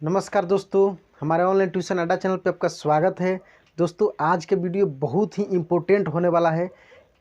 नमस्कार दोस्तों, हमारे ऑनलाइन ट्यूशन अड्डा चैनल पे आपका स्वागत है। दोस्तों, आज के वीडियो बहुत ही इम्पोर्टेंट होने वाला है।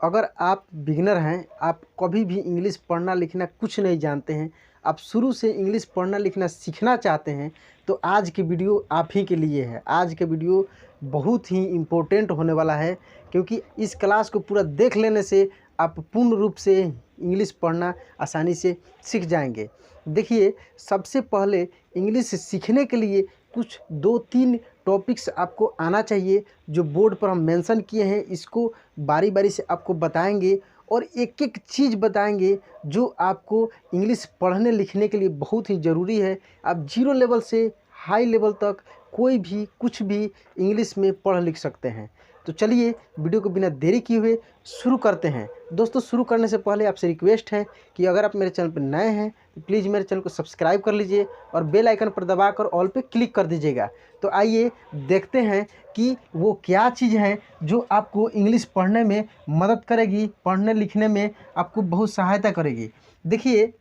अगर आप बिगिनर हैं, आप कभी भी इंग्लिश पढ़ना लिखना कुछ नहीं जानते हैं, आप शुरू से इंग्लिश पढ़ना लिखना सीखना चाहते हैं, तो आज की वीडियो आप ही के लिए है। आज के वीडियो बहुत ही इम्पोर्टेंट होने वाला है, क्योंकि इस क्लास को पूरा देख लेने से आप पूर्ण रूप से इंग्लिश पढ़ना आसानी से सीख जाएंगे। देखिए, सबसे पहले इंग्लिश सीखने के लिए कुछ 2-3 टॉपिक्स आपको आना चाहिए, जो बोर्ड पर हम मेंशन किए हैं। इसको बारी बारी से आपको बताएंगे और एक एक चीज़ बताएंगे जो आपको इंग्लिश पढ़ने लिखने के लिए बहुत ही ज़रूरी है। आप जीरो लेवल से हाई लेवल तक कोई भी कुछ भी इंग्लिश में पढ़ लिख सकते हैं। तो चलिए वीडियो को बिना देरी किए हुए शुरू करते हैं। दोस्तों, शुरू करने से पहले आपसे रिक्वेस्ट है कि अगर आप मेरे चैनल पर नए हैं तो प्लीज़ मेरे चैनल को सब्सक्राइब कर लीजिए और बेल आइकन पर दबाकर ऑल पे क्लिक कर दीजिएगा। तो आइए देखते हैं कि वो क्या चीज़ है जो आपको इंग्लिश पढ़ने में मदद करेगी, पढ़ने लिखने में आपको बहुत सहायता करेगी। देखिए,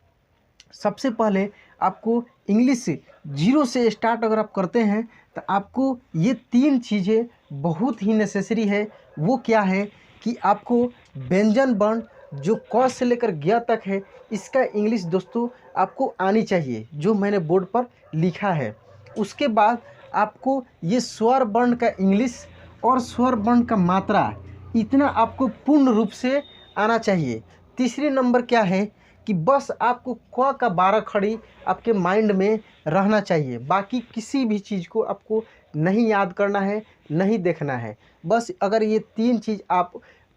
सबसे पहले आपको इंग्लिश जीरो से स्टार्ट अगर आप करते हैं तो आपको ये 3 चीज़ें बहुत ही नेसेसरी है। वो क्या है कि आपको व्यंजन वर्ण जो क से लेकर ज्ञ तक है, इसका इंग्लिश दोस्तों आपको आनी चाहिए, जो मैंने बोर्ड पर लिखा है। उसके बाद आपको ये स्वर वर्ण का इंग्लिश और स्वर वर्ण का मात्रा इतना आपको पूर्ण रूप से आना चाहिए। तीसरी नंबर क्या है कि बस आपको क का 12 खड़ी आपके माइंड में रहना चाहिए। बाकी किसी भी चीज़ को आपको नहीं याद करना है, नहीं देखना है। बस अगर ये 3 चीज़ आप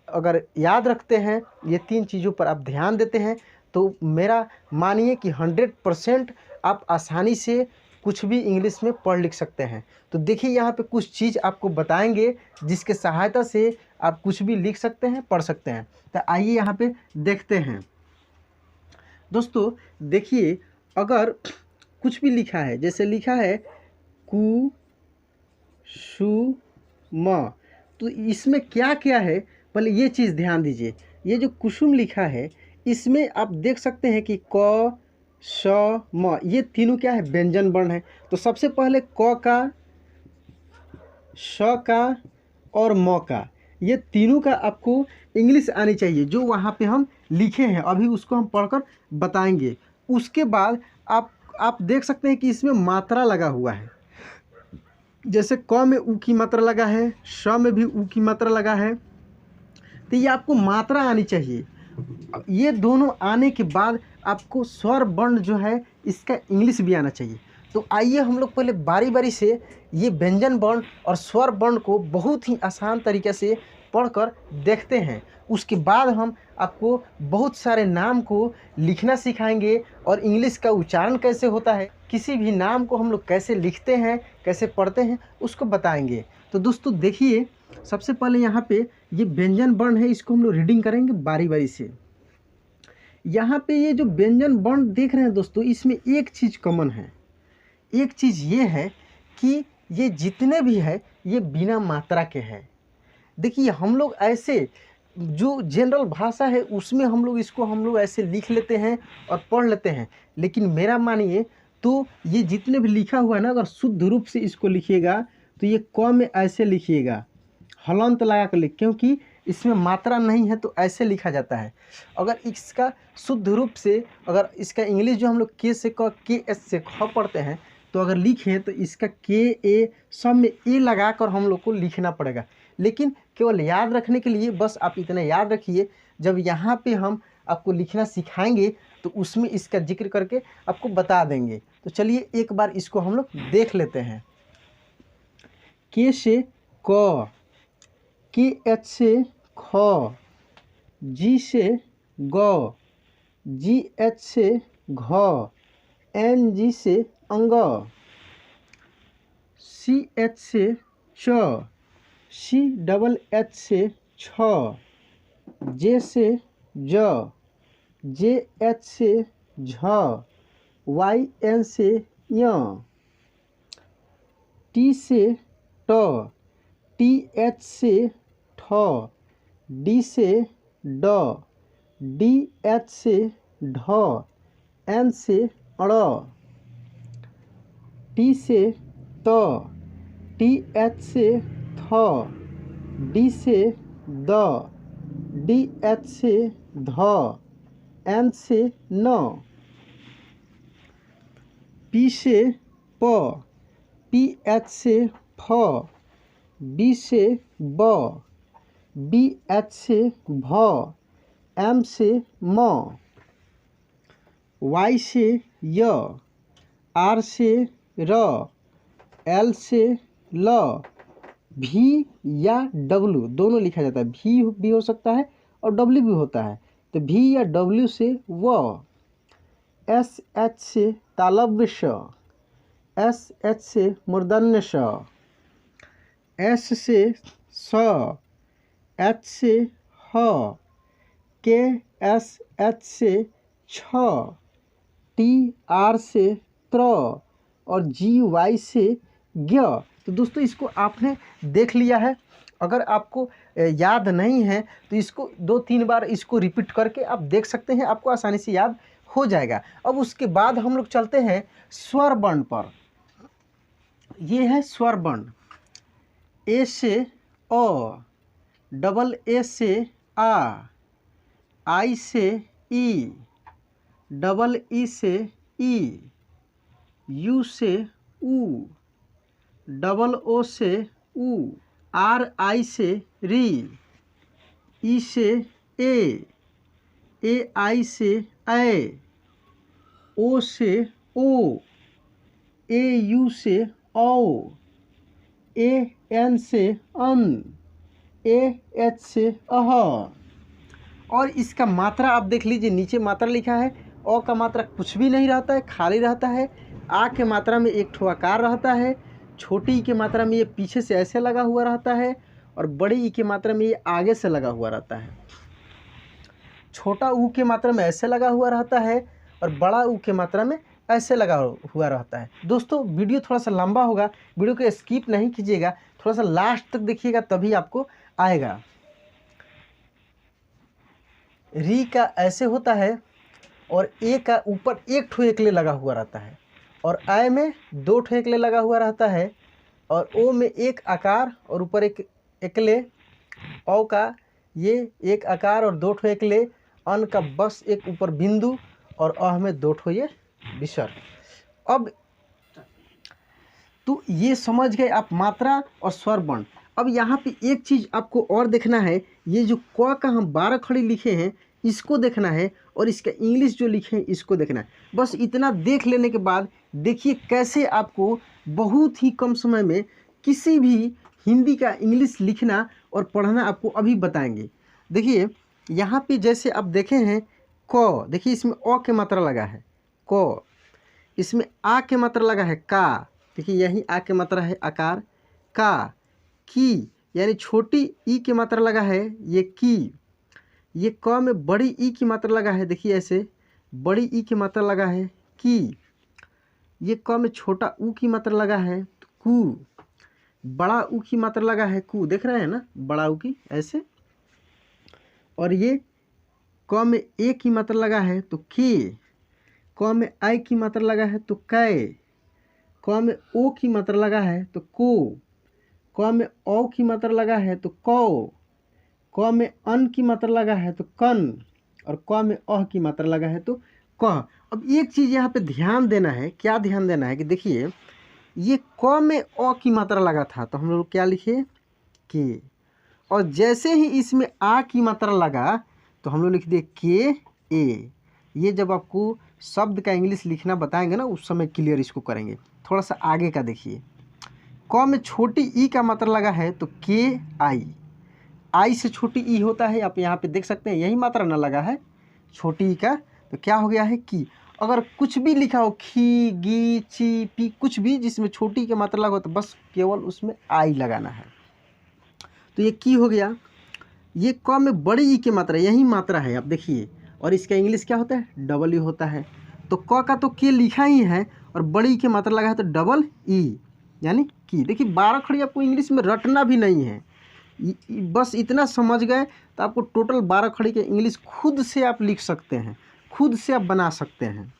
अगर याद रखते हैं, ये 3 चीज़ों पर आप ध्यान देते हैं, तो मेरा मानिए कि 100% आप आसानी से कुछ भी इंग्लिश में पढ़ लिख सकते हैं। तो देखिए, यहाँ पे कुछ चीज़ आपको बताएंगे जिसके सहायता से आप कुछ भी लिख सकते हैं, पढ़ सकते हैं। तो आइए यहाँ पे देखते हैं। दोस्तों देखिए, अगर कुछ भी लिखा है, जैसे लिखा है कु शु म, तो इसमें क्या क्या है पहले ये चीज़ ध्यान दीजिए। ये जो कुसुम लिखा है, इसमें आप देख सकते हैं कि क श म, ये तीनों क्या है, व्यंजन वर्ण है। तो सबसे पहले क का, श का और म का, ये तीनों का आपको इंग्लिश आनी चाहिए, जो वहाँ पे हम लिखे हैं। अभी उसको हम पढ़कर बताएंगे। उसके बाद आप देख सकते हैं कि इसमें मात्रा लगा हुआ है। जैसे क में ऊ की मात्रा लगा है, श में भी ऊ की मात्रा लगा है, तो ये आपको मात्रा आनी चाहिए। ये दोनों आने के बाद आपको स्वर वर्ण जो है इसका इंग्लिश भी आना चाहिए। तो आइए हम लोग पहले बारी बारी से ये व्यंजन वर्ण और स्वर वर्ण को बहुत ही आसान तरीके से पढ़कर देखते हैं। उसके बाद हम आपको बहुत सारे नाम को लिखना सिखाएंगे और इंग्लिश का उच्चारण कैसे होता है, किसी भी नाम को हम लोग कैसे लिखते हैं, कैसे पढ़ते हैं, उसको बताएंगे। तो दोस्तों देखिए, सबसे पहले यहाँ पे ये व्यंजन वर्ण है, इसको हम लोग रीडिंग करेंगे बारी बारी से। यहाँ पे ये जो व्यंजन वर्ण देख रहे हैं दोस्तों, इसमें एक चीज़ कॉमन है। एक चीज़ ये है कि ये जितने भी है ये बिना मात्रा के हैं। देखिए, हम लोग ऐसे जो जनरल भाषा है उसमें हम लोग ऐसे लिख लेते हैं और पढ़ लेते हैं। लेकिन मेरा मानिए तो ये जितने भी लिखा हुआ है ना, अगर शुद्ध रूप से इसको लिखिएगा तो ये क में ऐसे लिखिएगा, हलंत लगा कर लिख, क्योंकि इसमें मात्रा नहीं है तो ऐसे लिखा जाता है। अगर इसका शुद्ध रूप से, अगर इसका इंग्लिश जो हम लोग के से क, के एस से ख पढ़ते हैं, तो अगर लिखें तो इसका के ए सब में ए लगा कर हम लोग को लिखना पड़ेगा। लेकिन केवल याद रखने के लिए बस आप इतना याद रखिए, जब यहाँ पे हम आपको लिखना सिखाएंगे तो उसमें इसका जिक्र करके आपको बता देंगे। तो चलिए एक बार इसको हम लोग देख लेते हैं। के से क, के एच से ख, जी से ग, जी एच से घ, एन जी से अंग, सी एच से च, सी डबल एच से छ, जे से ज, जे एच से झ, वाई एन से य, टी से ट, टी एच से ठ, डी से ड, डी एच से ढ, एन से अड़, टी से त, टी एच से थ, डी से द, डी एच से ध, एन से न, पी से प, पी एच से फ, बी से ब, बी एच से भ, एम से म, वाई से य, आर से र, एल से ल, भी या डब्लू दोनों लिखा जाता है। भी हो सकता है और डब्ल्यू भी होता है। तो भी या डब्ल्यू से व, एस एच से तालव्य श, एस एच से मूर्धन्य श, एस से स, एच से ह, के एस एच से छ, टी आर से त्र और जी वाई से ज्ञ। तो दोस्तों इसको आपने देख लिया है। अगर आपको याद नहीं है तो इसको 2-3 बार इसको रिपीट करके आप देख सकते हैं, आपको आसानी से याद हो जाएगा। अब उसके बाद हम लोग चलते हैं स्वर वर्ण पर। ये है स्वर वर्ण। ए से अ, डबल ए से आ, आई से ई, डबल ई से ई, यू से ऊ, डबल ओ से ऊ, आर आई से री, ई से ए आई से ए, ओ से ओ, ए यू से औ, ए एन से अन, ए एच से अह। और इसका मात्रा आप देख लीजिए, नीचे मात्रा लिखा है। अ का मात्रा कुछ भी नहीं रहता है, खाली रहता है। आ के मात्रा में एक ठो आकार रहता है। छोटी ई के मात्रा में ये पीछे से ऐसे लगा हुआ रहता है और बड़ी ई के मात्रा में ये आगे से लगा हुआ रहता है। छोटा ऊ के मात्रा में ऐसे लगा हुआ रहता है और बड़ा ऊ के मात्रा में ऐसे लगा हुआ रहता है। दोस्तों वीडियो थोड़ा सा लंबा होगा, वीडियो को स्किप नहीं कीजिएगा, थोड़ा सा लास्ट तक देखिएगा तभी आपको आएगा। री का ऐसे होता है और ए का ऊपर एक ठो एकले लगा हुआ रहता है और आय में 2 ठो एकले लगा हुआ रहता है और ओ में एक आकार और ऊपर एक एकले, औ का ये एक आकार और 2 ठो एकले, अन का बस एक ऊपर बिंदु और अह में 2 ठो ये विसर्ग। अब तो ये समझ गए आप मात्रा और स्वर वर्ण। अब यहाँ पे एक चीज़ आपको और देखना है, ये जो क का हम 12 खड़ी लिखे हैं इसको देखना है और इसका इंग्लिश जो लिखे हैं इसको देखना है। बस इतना देख लेने के बाद देखिए कैसे आपको बहुत ही कम समय में किसी भी हिंदी का इंग्लिश लिखना और पढ़ना आपको अभी बताएंगे। देखिए यहाँ पे जैसे आप देखे हैं क, देखिए इसमें अ के मात्रा लगा है क, इसमें आ के मात्रा लगा है का, देखिए यही आ के मात्रा है आकार का, की यानी छोटी ई के मात्रा लगा है ये की, ये क में बड़ी ई की मात्रा लगा है, देखिए ऐसे बड़ी ई की मात्रा लगा है की, ये क में छोटा ऊ की मात्रा लगा है तो कू, बड़ा ऊ की मात्रा लगा है कू, देख रहे हैं ना बड़ा ऊ की ऐसे, और ये क में ए की मात्रा लगा है तो के, क में आई की मात्रा लगा है तो कै, क में ओ की मात्रा लगा है तो को, क में औ की मात्रा लगा है तो कौ, क में अन की मात्रा लगा है तो कन और क में अह की मात्रा लगा है तो कह। अब एक चीज़ यहाँ पे ध्यान देना है, क्या ध्यान देना है कि देखिए ये क में अ की मात्रा लगा था तो हम लोग क्या लिखे के, और जैसे ही इसमें आ की मात्रा लगा तो हम लोग लिख दिए के ए। ये जब आपको शब्द का इंग्लिश लिखना बताएंगे ना उस समय क्लियर इसको करेंगे। थोड़ा सा आगे का देखिए, क में छोटी ई का मात्रा लगा है तो के आई, आई से छोटी ई होता है, आप यहाँ पे देख सकते हैं यही मात्रा ना लगा है छोटी ई का, तो क्या हो गया है की। अगर कुछ भी लिखा हो खी गी ची पी कुछ भी जिसमें छोटी की मात्रा लगा हो तो बस केवल उसमें आई लगाना है, तो ये की हो गया। ये क में बड़ी ई की मात्रा यही मात्रा है आप देखिए, और इसका इंग्लिश क्या होता है डबल ई होता है, तो क का तो के लिखा ही है और बड़ी ई की मात्रा लगा है तो डबल ई यानी की। देखिए 12 खड़ी आपको इंग्लिश में रटना भी नहीं है, बस इतना समझ गए तो आपको टोटल 12 खड़ी के इंग्लिश खुद से आप लिख सकते हैं, खुद से आप बना सकते हैं।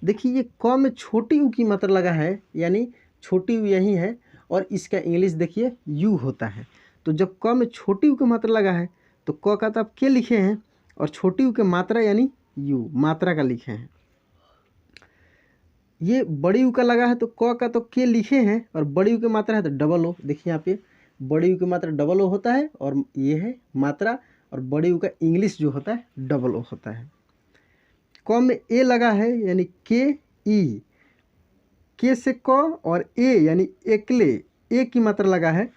देखिए ये क में छोटी यू की मात्रा लगा है, यानी छोटी यू यही है और इसका इंग्लिश देखिए यू होता है। तो जब क में छोटी यू की मात्रा लगा है तो क का तो आप के लिखे हैं और छोटी यू की मात्रा यानी यू मात्रा का लिखे हैं। ये बड़ी यू का लगा है तो क का तो के लिखे हैं और बड़ी यू की मात्रा है तो डबल ओ। देखिए यहाँ पे बड़ी यू की मात्रा डबल ओ होता है और ये है मात्रा, और बड़ी यू का इंग्लिश जो होता है डबल ओ होता है। क में ए लगा है यानी के ई, के से क और ए यानी एकले, ए की मात्रा लगा है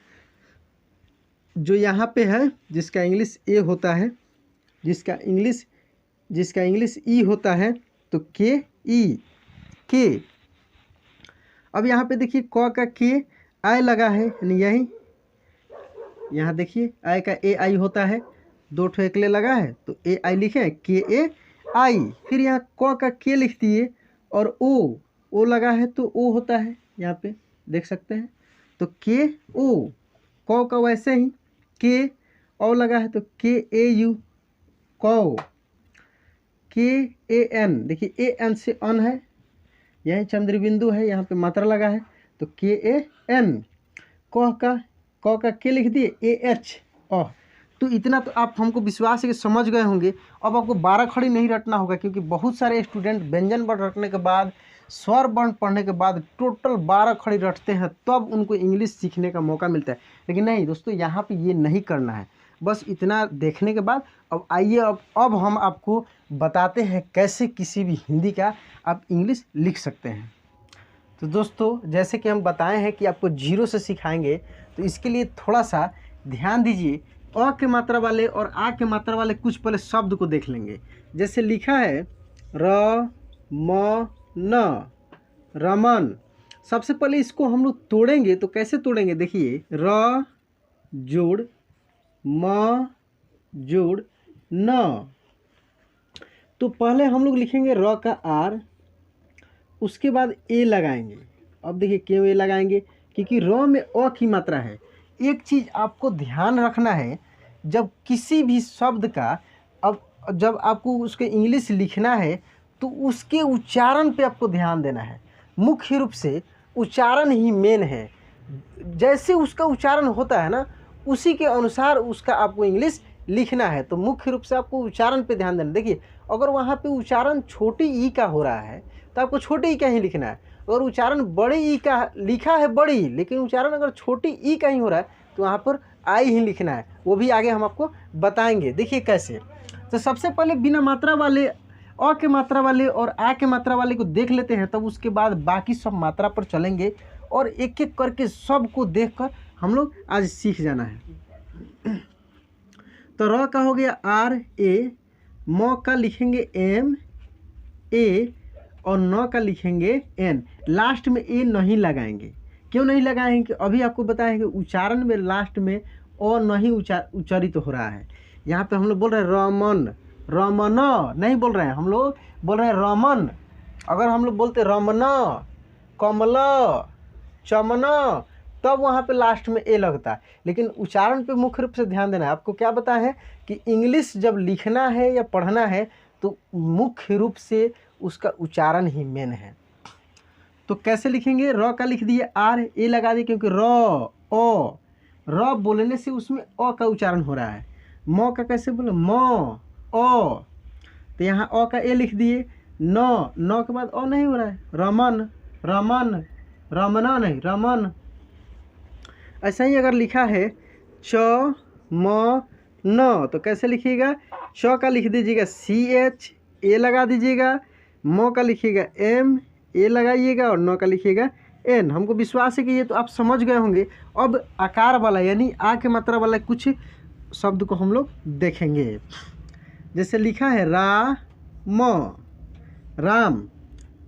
जो यहाँ पे है, जिसका इंग्लिश ए होता है, जिसका इंग्लिश ई होता है तो के ई के। अब यहाँ पे देखिए क का के आई लगा है यानी यही, यहाँ देखिए आई का ए आई होता है, दो ठो एकले लगा है तो ए आई लिखे के ए आई। फिर यहाँ क का के लिख दिए और ओ लगा है तो ओ होता है, यहाँ पे देख सकते हैं तो के ओ। क का वैसे ही के ओ लगा है तो के ए यू कौ। के ए एन, देखिए ए एन से अन है, यही चंद्र बिंदु है, यहाँ पे मात्रा लगा है तो के ए एन। क का के लिख दिए ए एच अ। तो इतना तो आप हमको विश्वास है कि समझ गए होंगे। अब आपको 12 खड़ी नहीं रटना होगा, क्योंकि बहुत सारे स्टूडेंट व्यंजन वर्ण रटने के बाद, स्वर वर्ण पढ़ने के बाद टोटल 12 खड़ी रटते हैं, तब उनको इंग्लिश सीखने का मौका मिलता है। लेकिन नहीं दोस्तों, यहाँ पे ये नहीं करना है। बस इतना देखने के बाद अब आइए अब हम आपको बताते हैं कैसे किसी भी हिंदी का आप इंग्लिश लिख सकते हैं। तो दोस्तों, जैसे कि हम बताए हैं कि आपको जीरो से सिखाएंगे, तो इसके लिए थोड़ा सा ध्यान दीजिए। अ के मात्रा वाले और आ के मात्रा वाले कुछ पहले शब्द को देख लेंगे। जैसे लिखा है र म न, रमन। सबसे पहले इसको हम लोग तोड़ेंगे, तो कैसे तोड़ेंगे देखिए, र जोड़ म जोड़ न। तो पहले हम लोग लिखेंगे र का आर, उसके बाद ए लगाएंगे। अब देखिए क्यों ए लगाएंगे, क्योंकि र में अ की मात्रा है। एक चीज़ आपको ध्यान रखना है, जब किसी भी शब्द का जब आपको उसके इंग्लिश लिखना है तो उसके उच्चारण पे आपको ध्यान देना है। मुख्य रूप से उच्चारण ही मेन है। जैसे उसका उच्चारण होता है ना, उसी के अनुसार उसका आपको इंग्लिश लिखना है। तो मुख्य रूप से आपको उच्चारण पे ध्यान देना। देखिए, अगर वहाँ पे उच्चारण छोटी ई का हो रहा है तो आपको छोटी ई का ही लिखना है। अगर उच्चारण बड़ी ई का लिखा है बड़ी, लेकिन उच्चारण अगर छोटी ई का ही हो रहा है तो वहाँ पर आई ही लिखना है। वो भी आगे हम आपको बताएंगे। देखिए कैसे। तो सबसे पहले बिना मात्रा वाले, अ के मात्रा वाले और आ के मात्रा वाले को देख लेते हैं, तब उसके बाद बाकी सब मात्रा पर चलेंगे और एक एक करके सबको देखकर हम लोग आज सीख जाना है। तो र का हो गया आर ए, म का लिखेंगे एम ए और न का लिखेंगे एन। लास्ट में ए नहीं लगाएंगे। क्यों नहीं लगाएंगे कि अभी आपको बताएंगे। उच्चारण में लास्ट में अ नहीं उच्चारित हो रहा है। यहाँ पे हम लोग बोल रहे हैं रमन, रमन नहीं बोल रहे हैं, हम लोग बोल रहे हैं रमन। अगर हम लोग बोलते रमना, कमला, चमना, तब वहाँ पे लास्ट में ए लगता है। लेकिन उच्चारण पे मुख्य रूप से ध्यान देना है। आपको क्या पता है कि इंग्लिश जब लिखना है या पढ़ना है तो मुख्य रूप से उसका उच्चारण ही मेन है। तो कैसे लिखेंगे, र का लिख दिए आर, ए लगा दिए, क्योंकि र बोलने से उसमें अ का उच्चारण हो रहा है। म का कैसे बोले, म अ, तो यहाँ अ का ए लिख दिए। न के बाद अ नहीं हो रहा है। रमन, रमन, रमना नहीं, रमन। ऐसा ही अगर लिखा है च म न, तो कैसे लिखिएगा, च का लिख दीजिएगा CH, ए लगा दीजिएगा। म का लिखिएगा M, ए लगाइएगा और न का लिखिएगा N। हमको विश्वास है कि ये तो आप समझ गए होंगे। अब आकार वाला यानी आ के मात्रा वाला कुछ शब्द को हम लोग देखेंगे। जैसे लिखा है रा म, राम,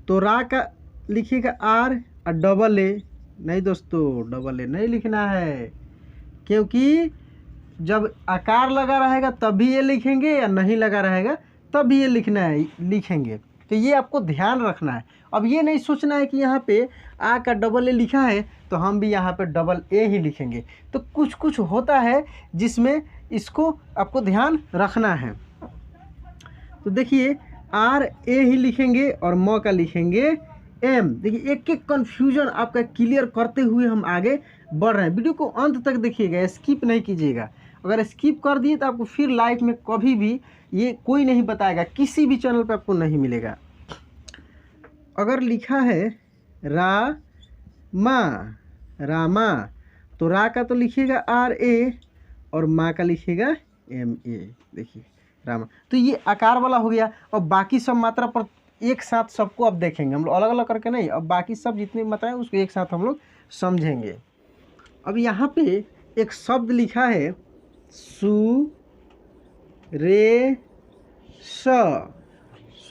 तो रा का लिखिएगा आर और डबल ए। नहीं दोस्तों, डबल ए नहीं लिखना है, क्योंकि जब आकार लगा रहेगा तभी ये लिखेंगे या नहीं लगा रहेगा तब ये लिखना है, लिखेंगे। तो ये आपको ध्यान रखना है। अब ये नहीं सोचना है कि यहाँ पे आ का डबल ए लिखा है तो हम भी यहाँ पे डबल ए ही लिखेंगे। तो कुछ कुछ होता है जिसमें इसको आपको ध्यान रखना है। तो देखिए आर ए ही लिखेंगे और म का लिखेंगे एम। देखिए एक एक कन्फ्यूजन आपका क्लियर करते हुए हम आगे बढ़ रहे हैं। वीडियो को अंत तक देखिएगा, स्किप नहीं कीजिएगा। अगर स्किप कर दिए तो आपको फिर लाइफ में कभी भी ये कोई नहीं बताएगा, किसी भी चैनल पे आपको नहीं मिलेगा। अगर लिखा है रामा, तो रा का तो लिखिएगा आर ए और माँ का लिखिएगा एम ए। देखिए रामा, तो ये आकार वाला हो गया। और बाकी सब मात्रा पर एक साथ सबको अब देखेंगे हम लोग, अलग अलग करके नहीं। अब बाकी सब जितनी मात्रा है उसको एक साथ हम लोग समझेंगे। अब यहाँ पे एक शब्द लिखा है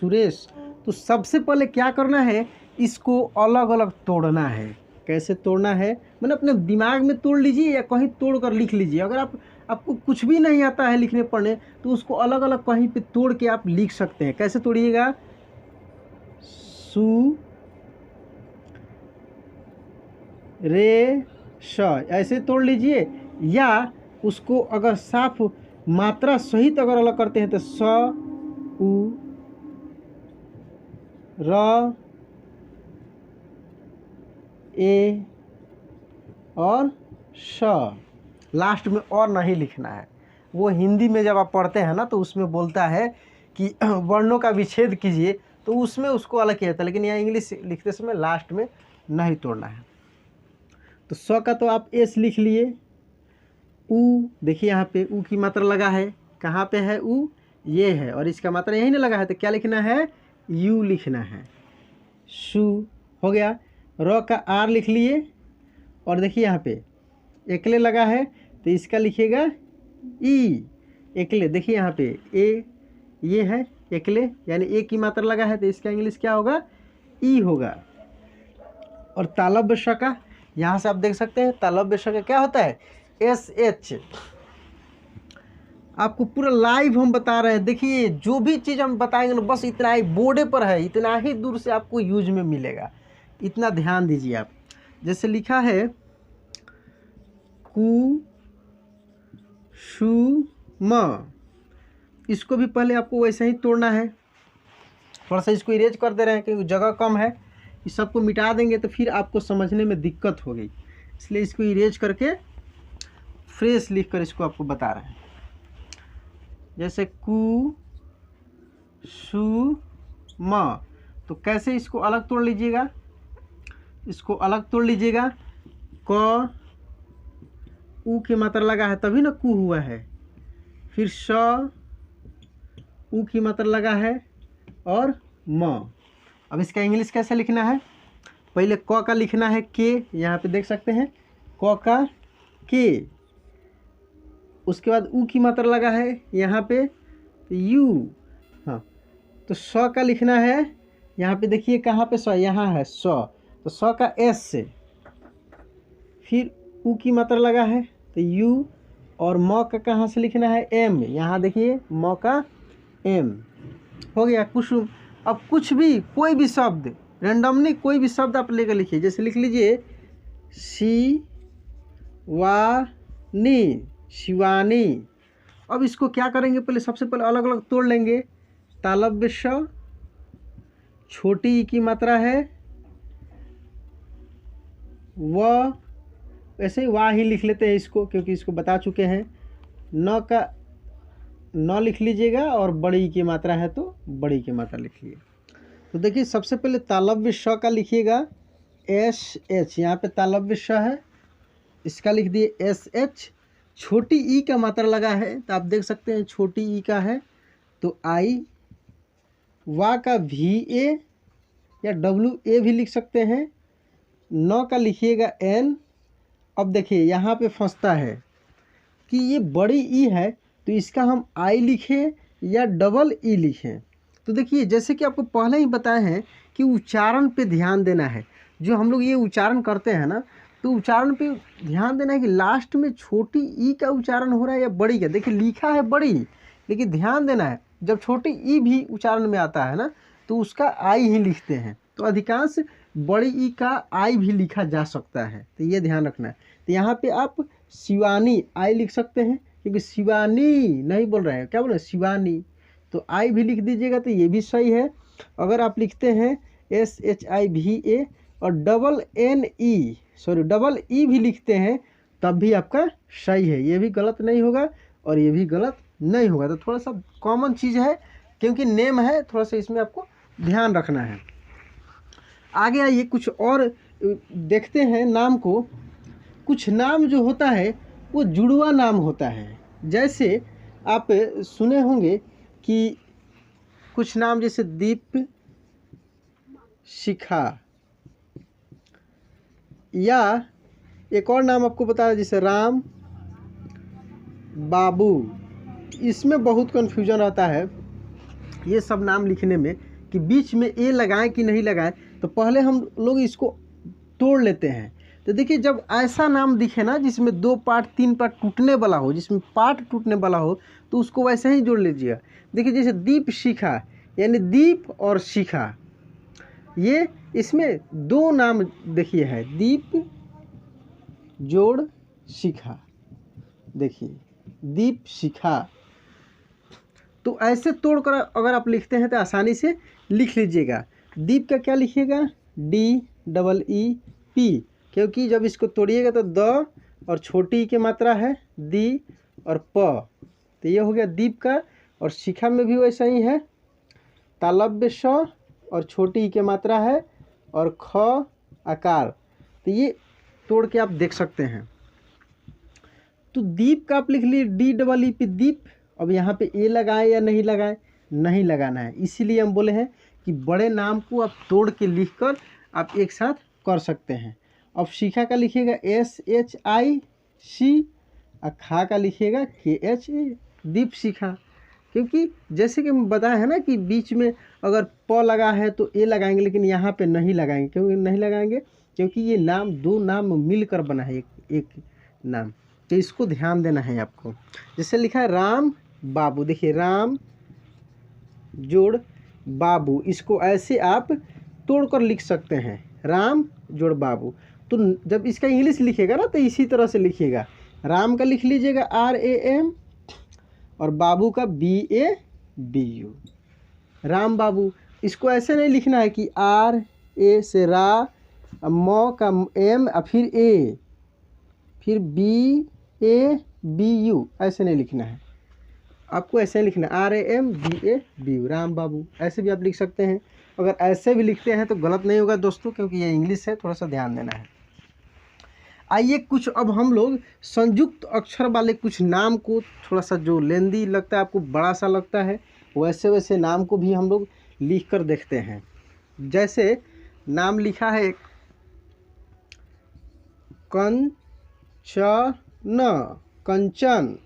सुरेश। तो सबसे पहले क्या करना है, इसको अलग अलग तोड़ना है। कैसे तोड़ना है, मैंने अपने दिमाग में तोड़ लीजिए या कहीं तोड़ कर लिख लीजिए। अगर आपको कुछ भी नहीं आता है लिखने पढ़ने, तो उसको अलग अलग कहीं पे तोड़ के आप लिख सकते हैं। कैसे तोड़िएगा, ऐसे तोड़ लीजिए। या उसको अगर साफ मात्रा सहित अगर अलग करते हैं तो उ र ए और श। लास्ट में और नहीं लिखना है। वो हिंदी में जब आप पढ़ते हैं ना तो उसमें बोलता है कि वर्णों का विच्छेद कीजिए, तो उसमें उसको अलग किया जाता है। लेकिन यहाँ इंग्लिश लिखते समय लास्ट में नहीं तोड़ना है। तो स का तो आप एस लिख लिए। उ देखिए यहाँ पे उ की मात्रा लगा है, कहाँ पे है उ, ये है, और इसका मात्रा यही ना लगा है, तो क्या लिखना है, यू लिखना है। शु हो गया। र का आर लिख लिए। और देखिए यहाँ पे एकले लगा है, तो इसका लिखिएगा ई, एकले। देखिए यहाँ पे ए, ये है एकले, यानी ए की मात्रा लगा है, तो इसका इंग्लिश क्या होगा, ई होगा। और तालव्य श का, यहाँ से आप देख सकते हैं तालव्य श का क्या होता है, एस एच। आपको पूरा लाइव हम बता रहे हैं। देखिए जो भी चीज़ हम बताएंगे ना, बस इतना ही बोर्डे पर है, इतना ही दूर से आपको यूज में मिलेगा, इतना ध्यान दीजिए आप। जैसे लिखा है कुसुम, इसको भी पहले आपको वैसे ही तोड़ना है। थोड़ा सा इसको इरेज कर दे रहे हैं क्योंकि जगह कम है। इस सबको मिटा देंगे तो फिर आपको समझने में दिक्कत होगी, इसलिए इसको इरेज करके फ्रेश लिख कर इसको आपको बता रहे हैं। जैसे कुसुम, तो कैसे इसको अलग तोड़ लीजिएगा, इसको अलग तोड़ लीजिएगा। क उ की मात्रा लगा है तभी ना कु हुआ है। फिर स उ की मात्रा लगा है और म। अब इसका इंग्लिश कैसे लिखना है, पहले क का लिखना है के, यहाँ पे देख सकते हैं क का के। उसके बाद उ की मात्रा लगा है यहाँ पे यू। हाँ, तो स का लिखना है, यहाँ पे देखिए कहाँ पे स, यहाँ है स, तो स का एस से। फिर उ की मात्रा लगा है तो यू, और म का कहाँ से लिखना है, एम। यहाँ देखिए म का एम हो गया कुसुम। अब कुछ भी कोई भी शब्द रैंडमली कोई भी शब्द आप लेकर लिखिए। जैसे लिख लीजिए शिवानी। अब इसको क्या करेंगे, पहले सबसे पहले अलग अलग तोड़ लेंगे। तालव्य श, छोटी ई की मात्रा है व, ऐसे ही वाह ही लिख लेते हैं इसको क्योंकि इसको बता चुके हैं। न का न लिख लीजिएगा, और बड़ी ई की मात्रा है तो बड़ी की मात्रा लिखिए। तो देखिए सबसे पहले तालव्य श का लिखिएगा एस एच, यहाँ पे तालव्य श है, इसका लिख दिए एस एच। छोटी ई का मात्रा लगा है तो आप देख सकते हैं छोटी ई का है तो आई। वा का वी ए या डब्ल्यू ए भी लिख सकते हैं। न का लिखिएगा एन। अब देखिए यहाँ पे फंसता है कि ये बड़ी ई है तो इसका हम आई लिखें या डबल ई लिखें। तो देखिए जैसे कि आपको पहले ही बताए हैं कि उच्चारण पे ध्यान देना है। जो हम लोग ये उच्चारण करते हैं ना, तो उच्चारण पे ध्यान देना है कि लास्ट में छोटी ई का उच्चारण हो रहा है या बड़ी का। देखिए लिखा है बड़ी, लेकिन ध्यान देना है जब छोटी ई भी उच्चारण में आता है ना, तो उसका आई ही लिखते हैं। तो अधिकांश बड़ी ई का आई भी लिखा जा सकता है, तो ये ध्यान रखना है। तो यहाँ पे आप शिवानी आई लिख सकते हैं, क्योंकि शिवानी नहीं बोल रहे हैं, क्या बोल रहे हैं, शिवानी। तो आई भी लिख दीजिएगा तो ये भी सही है। अगर आप लिखते हैं SHIVA और डबल ई भी लिखते हैं तब भी आपका सही है, ये भी गलत नहीं होगा और ये भी गलत नहीं होगा। तो थोड़ा सा कॉमन चीज़ है क्योंकि नेम है, थोड़ा सा इसमें आपको ध्यान रखना है। आगे आइए कुछ और देखते हैं नाम को। कुछ नाम जो होता है वो जुड़वा नाम होता है। जैसे आप सुने होंगे कि कुछ नाम जैसे दीप शिखा, या एक और नाम आपको बताया जैसे राम बाबू। इसमें बहुत कन्फ्यूजन आता है ये सब नाम लिखने में कि बीच में ए लगाएं कि नहीं लगाएं। तो पहले हम लोग इसको तोड़ लेते हैं। तो देखिए, जब ऐसा नाम दिखे ना जिसमें 2 पार्ट 3 पार्ट टूटने वाला हो, जिसमें पार्ट टूटने वाला हो, तो उसको वैसे ही जोड़ लीजिएगा। देखिए जैसे दीप शिखा यानी दीप और शिखा, ये इसमें 2 नाम देखिए है, दीप जोड़ शिखा। देखिए दीप शिखा, तो ऐसे तोड़कर अगर आप लिखते हैं तो आसानी से लिख लीजिएगा। दीप का क्या लिखिएगा, DEEP, क्योंकि जब इसको तोड़िएगा तो द और छोटी की मात्रा है दी और प, तो ये हो गया दीप का। और शिखा में भी वैसा ही है, तालव्य श और छोटी की मात्रा है और ख आकार। तो ये तोड़ के आप देख सकते हैं। तो दीप का आप लिख लिए DEEP दीप। अब यहाँ पे ए लगाएं या नहीं लगाएं, नहीं लगाना है, इसीलिए हम बोले हैं कि बड़े नाम को आप तोड़ के लिखकर आप एक साथ कर सकते हैं। अब शिखा का लिखिएगा SHIC और खा का लिखिएगा KHA, दीप शिखा। क्योंकि जैसे कि हम बताए हैं ना कि बीच में अगर प लगा है तो ए लगाएंगे, लेकिन यहाँ पे नहीं लगाएंगे। क्यों नहीं लगाएंगे, क्योंकि ये नाम 2 नाम मिलकर बना है एक नाम, तो इसको ध्यान देना है आपको। जैसे लिखा है राम बाबू, देखिए राम जोड़ बाबू, इसको ऐसे आप तोड़कर लिख सकते हैं, राम जोड़ बाबू। तो जब इसका इंग्लिश लिखिएगा ना तो इसी तरह से लिखिएगा। राम का लिख लीजिएगा RAM और बाबू का BABU, राम बाबू। इसको ऐसे नहीं लिखना है कि RA से रा, म का M फिर A फिर BABU, ऐसे नहीं लिखना है आपको, ऐसे लिखना RAM BABU, राम बाबू। ऐसे भी आप लिख सकते हैं। अगर ऐसे भी लिखते हैं तो गलत नहीं होगा दोस्तों, क्योंकि ये इंग्लिश है, थोड़ा सा ध्यान देना है। आइए कुछ अब हम लोग संयुक्त अक्षर वाले कुछ नाम को, थोड़ा सा जो लेंदी लगता है आपको, बड़ा सा लगता है, वैसे वैसे नाम को भी हम लोग लिख कर देखते हैं। जैसे नाम लिखा है कंचन,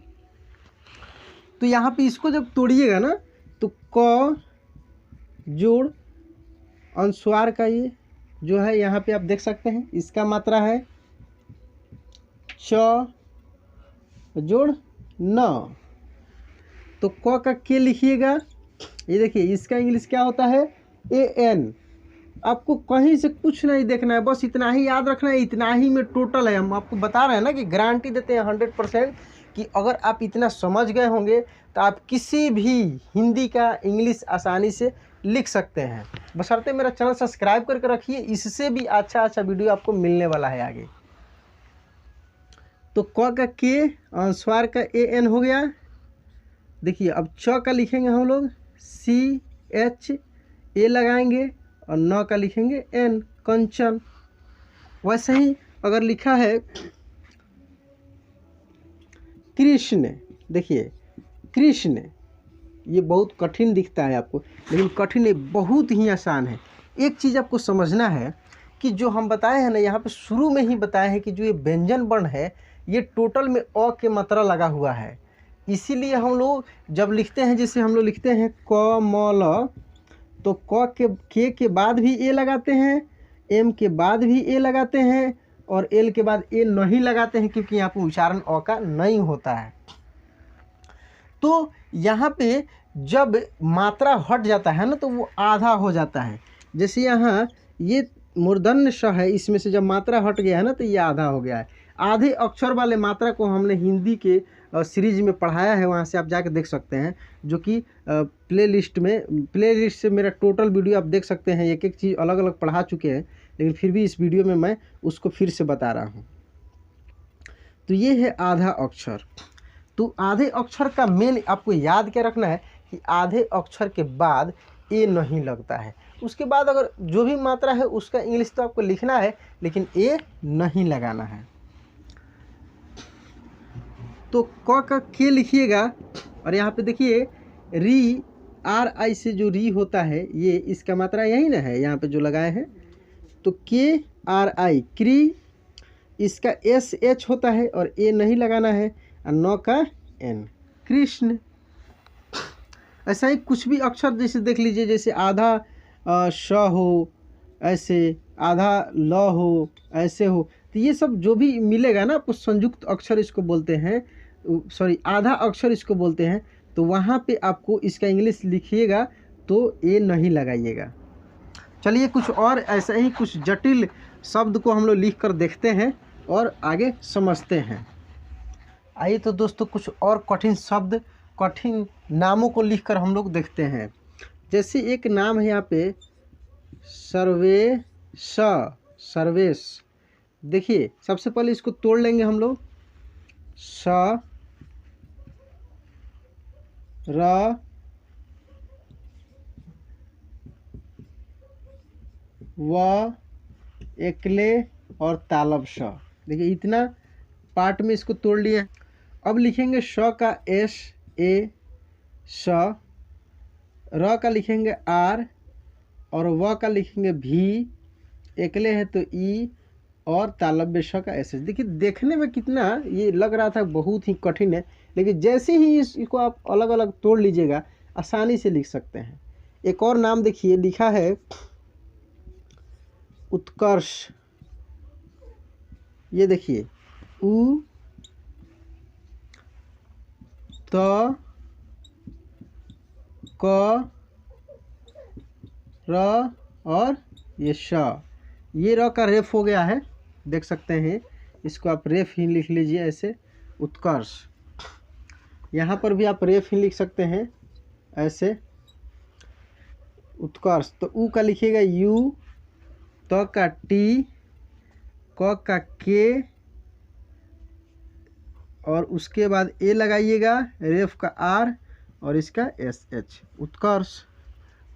तो यहाँ पे इसको जब तोड़िएगा ना तो क जोड़ अनुस्वार का ये जो है यहाँ पे आप देख सकते हैं, इसका मात्रा है च जोड़ न, तो क का के लिखिएगा। ये देखिए इसका इंग्लिश क्या होता है AN। आपको कहीं से कुछ नहीं देखना है, बस इतना ही याद रखना है, इतना ही में टोटल है। हम आपको बता रहे हैं ना कि गारंटी देते हैं 100% कि अगर आप इतना समझ गए होंगे तो आप किसी भी हिंदी का इंग्लिश आसानी से लिख सकते हैं। बशर्ते मेरा चैनल सब्सक्राइब करके रखिए, इससे भी अच्छा वीडियो आपको मिलने वाला है आगे। तो क का के, अनुस्वार का AN हो गया। देखिए अब च का लिखेंगे हम लोग CH, ए लगाएंगे और न का लिखेंगे N, कंचन। वैसे ही अगर लिखा है कृष्ण, देखिए कृष्ण, ये बहुत कठिन दिखता है आपको, लेकिन कठिन नहीं, बहुत ही आसान है। एक चीज़ आपको समझना है कि जो हम बताए हैं ना, यहाँ पे शुरू में ही बताए हैं कि जो ये व्यंजन वर्ण है ये टोटल में अ के मात्रा लगा हुआ है। इसीलिए हम लोग जब लिखते हैं, जैसे हम लोग लिखते हैं क म ल, तो क के बाद भी ए लगाते हैं, M के बाद भी ए लगाते हैं और L के बाद ए नहीं लगाते हैं, क्योंकि यहाँ पर उच्चारण अ का नहीं होता है। तो यहाँ पे जब मात्रा हट जाता है ना तो वो आधा हो जाता है। जैसे यहाँ ये मूर्धन्य श है, इसमें से जब मात्रा हट गया है ना तो ये आधा हो गया है। आधे अक्षर वाले मात्रा को हमने हिंदी के सीरीज में पढ़ाया है, वहाँ से आप जाके देख सकते हैं, जो कि प्लेलिस्ट से मेरा टोटल वीडियो आप देख सकते हैं। एक एक चीज़ अलग अलग पढ़ा चुके हैं, लेकिन फिर भी इस वीडियो में मैं उसको फिर से बता रहा हूँ। तो ये है आधा अक्षर। तो आधे अक्षर का मेन आपको याद क्या रखना है कि आधे अक्षर के बाद ए नहीं लगता है। उसके बाद अगर जो भी मात्रा है उसका इंग्लिश तो आपको लिखना है, लेकिन ए नहीं लगाना है। तो क का के लिखिएगा, और यहाँ पे देखिए री, आर आई से जो री होता है, ये इसका मात्रा यही ना है, यहाँ पे जो लगाए हैं। तो के आर आई, क्री, इसका एस एच होता है और ए नहीं लगाना है, और नौ का एन, कृष्ण। ऐसा ही कुछ भी अक्षर जैसे देख लीजिए, जैसे आधा श हो ऐसे, आधा ल हो ऐसे हो, तो ये सब जो भी मिलेगा ना आपको, संयुक्त अक्षर इसको बोलते हैं, सॉरी आधा अक्षर इसको बोलते हैं। तो वहाँ पे आपको इसका इंग्लिश लिखिएगा तो ए नहीं लगाइएगा। चलिए कुछ और ऐसा ही कुछ जटिल शब्द को हम लोग लिख कर देखते हैं और आगे समझते हैं। आइए तो दोस्तों कुछ और कठिन शब्द, कठिन नामों को लिखकर हम लोग देखते हैं। जैसे एक नाम है यहाँ पे सर्वेश, सर्वेश। देखिए सबसे पहले इसको तोड़ लेंगे हम लोग, स र व एकले और तालब श। देखिए इतना पार्ट में इसको तोड़ लिया। अब लिखेंगे श का एस ए स, र का लिखेंगे आर, और व का लिखेंगे भी, एकले है तो ई, और तालब्य श का एस एच। देखिए देखने में कितना ये लग रहा था बहुत ही कठिन है, लेकिन जैसे ही इसको आप अलग अलग तोड़ लीजिएगा आसानी से लिख सकते हैं। एक और नाम देखिए लिखा है उत्कर्ष। ये देखिए उ त क र और ये श। ये र का रेफ हो गया है, देख सकते हैं। इसको आप रेफ ही लिख लीजिए ऐसे, उत्कर्ष। यहाँ पर भी आप रेफ ही लिख सकते हैं ऐसे, उत्कर्ष। तो उ का लिखिएगा यू, त का टी, क का के, और उसके बाद ए लगाइएगा, रेफ का आर, और इसका एस एच, उत्कर्ष।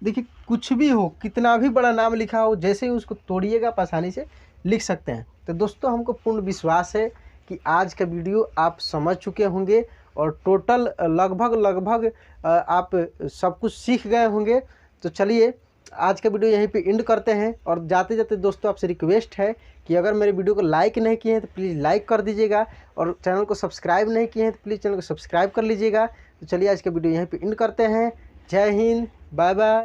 देखिए कुछ भी हो, कितना भी बड़ा नाम लिखा हो, जैसे ही उसको तोड़िएगा आप आसानी से लिख सकते हैं। तो दोस्तों हमको पूर्ण विश्वास है कि आज का वीडियो आप समझ चुके होंगे और टोटल लगभग आप सब कुछ सीख गए होंगे। तो चलिए आज का वीडियो यहीं पे एंड करते हैं, और जाते जाते दोस्तों आपसे रिक्वेस्ट है कि अगर मेरे वीडियो को लाइक नहीं किए हैं तो प्लीज़ लाइक कर दीजिएगा, और चैनल को सब्सक्राइब नहीं किए हैं तो प्लीज़ चैनल को सब्सक्राइब कर लीजिएगा। तो चलिए आज का वीडियो यहीं पे एंड करते हैं। जय हिंद, बाय बाय।